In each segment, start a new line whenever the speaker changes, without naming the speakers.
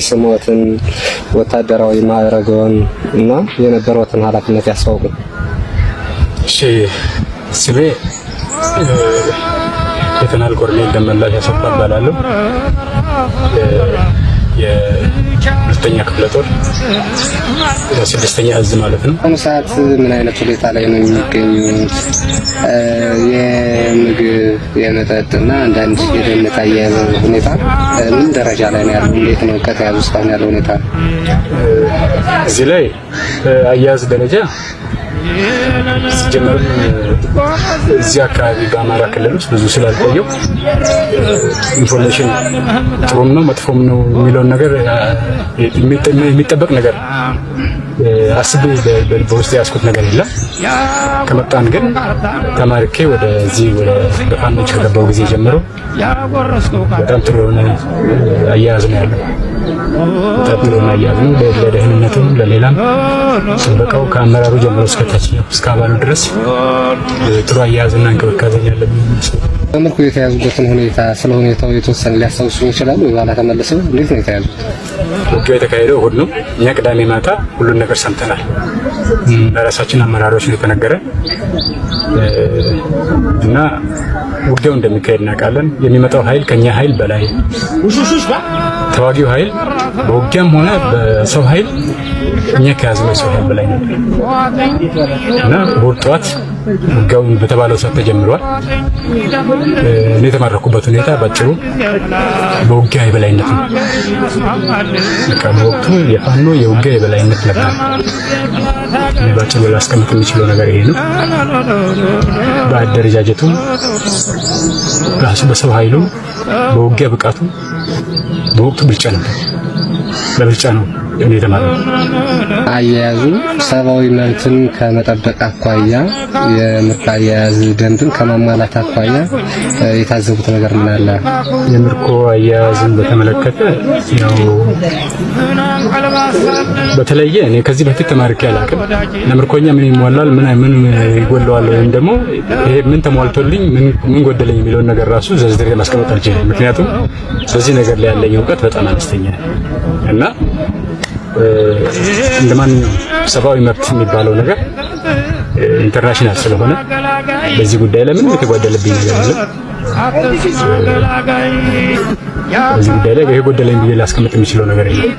ስሞትን ወታደራዊ ማዕረግዎን እና የነበረዎትን ኃላፊነት ያስታውቁ።
እሺ፣ ስሜ ሌተናል ኮሎኔል ደመላሽ አሰፋ እባላለሁ። የሁለተኛ ክፍለ ጦር ስድስተኛ እዝ ማለት ነው።
በአሁኑ ሰዓት ምን አይነት ሁኔታ ላይ ነው የሚገኙት? የምግብ የመጠጥና አንዳንድ የደህንነት አያያዝ ሁኔታ ምን ደረጃ ላይ ነው ያለው? እንዴት ነው ከተያዙ እስካሁን ያለው ሁኔታ?
እዚህ ላይ አያያዝ ደረጃ ሲጀመር እዚህ አካባቢ በአማራ ክልል ውስጥ ብዙ ስላልቆየው ኢንፎርሜሽን ጥሩም ነው መጥፎም ነው የሚለውን ነገር የሚጠበቅ ነገር አስቤ በውስጥ ያስኩት ነገር የለም። ከመጣን ግን ተማርኬ ወደዚህ ወደ በፋኖች ከገባው ጊዜ ጀምሮ በጣም ጥሩ የሆነ አያያዝ ነው ያለው። በጣም ጥሩ የሆነ አያያዝ ነው። ለደህንነቱም ለሌላም ጥበቃው ከአመራሩ ጀምሮ እስከታች እስከ አባሉ ድረስ ጥሩ አያያዝና እንክብካቤ ያለው ነው።
በመልኩ የተያዙበትን ሁኔታ ስለ ሁኔታው የተወሰነ ሊያስታውሱ ይችላሉ? በኋላ ተመለሰው እንዴት ነው የተያዙት?
ውጊያው የተካሄደው እሑድ ነው። እኛ ቅዳሜ ማታ ሁሉን ነገር ሰምተናል። ለራሳችን አመራሮች ነው የተነገረን እና ውጊያው እንደሚካሄድ እናውቃለን። የሚመጣው ኃይል ከኛ ኃይል በላይ ተዋጊው ኃይል በውጊያም ሆነ በሰው ኃይል እኛ ከያዝነው ሰው ኃይል በላይ ነው እና እሑድ ጠዋት ውጊያውን በተባለው ሰዓት ተጀምሯል። እኔ የተማረኩበት ሁኔታ ባጭሩ በውጊያ የበላይነት ነው። በቃ በወቅቱ የፋኖ የውጊያ የበላይነት ነበር። እኔ ባጭሩ ላስቀምጥ የሚችለው ነገር ይሄ ነው። በአደረጃጀቱ ራሱ በሰው ኃይሉ በውጊያ ብቃቱ በወቅቱ ብልጫ ነበር። በብልጫ ነው እኔ የተማረኩት።
አያያዙ ሰብአዊ መብትን ከመጠበቅ አኳያ የምርኮ አያያዝ ደንብን ከማሟላት አኳያ የታዘቡት ነገር ምን አለ?
የምርኮ አያያዝን በተመለከተ ያው በተለየ እኔ ከዚህ በፊት ተማርኬ አላውቅም። ለምርኮኛ ምን ይሟላል ምን ይጎለዋል ወይም ደግሞ ይሄ ምን ተሟልቶልኝ ምን ጎደለኝ የሚለውን ነገር ራሱ ዘርዝሬ ማስቀመጥ አልችልም። ምክንያቱም በዚህ ነገር ላይ ያለኝ እውቀት በጣም አነስተኛ እና እንደማንኛውም ሰብአዊ መብት የሚባለው ነገር ኢንተርናሽናል ስለሆነ በዚህ ጉዳይ ላይ ምንም የተጓደለብኝ ነገር የለም። በዚህ ጉዳይ ላይ ይሄ ጎደለኝ ብዬ ላስቀምጥ የሚችለው ነገር የለም።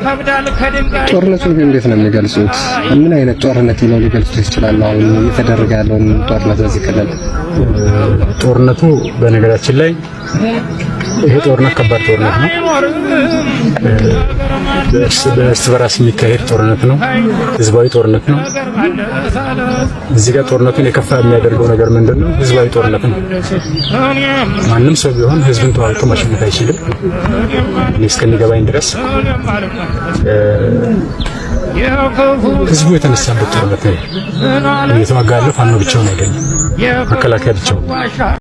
ጦርነቱን እንዴት ነው የሚገልጹት? ምን አይነት ጦርነት ብለው ሊገልጹት ይችላሉ? አሁን እየተደረገ ያለውን ጦርነት በዚህ ክልል
ጦርነቱ በነገራችን ላይ ይሄ ጦርነት ከባድ ጦርነት ነው። በእርስ በራስ የሚካሄድ ጦርነት ነው። ህዝባዊ ጦርነት ነው። እዚህ ጋር ጦርነቱን የከፋ የሚያደርገው ነገር ምንድነው? ህዝባዊ ጦርነት ነው። ማንም ሰው ቢሆን ህዝብን ተዋግቶ ማሸነፍ አይችልም። እኔ እስከሚገባኝ ድረስ ህዝቡ የተነሳበት ጦርነት ነው። እየተዋጋ ያለው ፋኖ ብቻውን አይደለም፣ መከላከያ ብቻውን